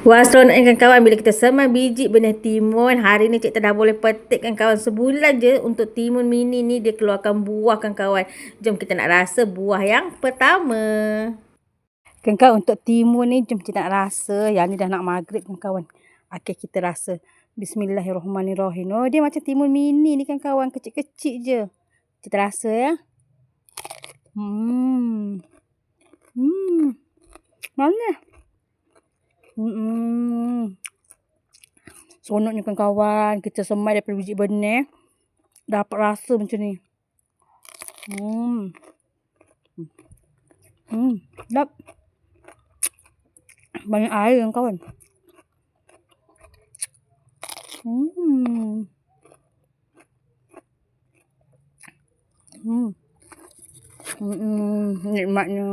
Wah, seronoknya kan kawan bila kita semai biji benih timun. Hari ni cikgu dah boleh petik kan kawan. Sebulan je untuk timun mini ni dia keluarkan buah kan kawan. Jom kita nak rasa buah yang pertama. Kan kawan, untuk timun ni jom kita nak rasa. Yang ni dah nak maghrib kan kawan. Okey, kita rasa. Bismillahirrahmanirrahim. Oh, dia macam timun mini ni kan kawan. Kecil-kecil je. Kita rasa ya. Mana? Seronoknya kan kawan. Kita semai daripada biji benih. Dapat rasa macam ni. Sedap. Banyak air kan kawan. Nikmatnya.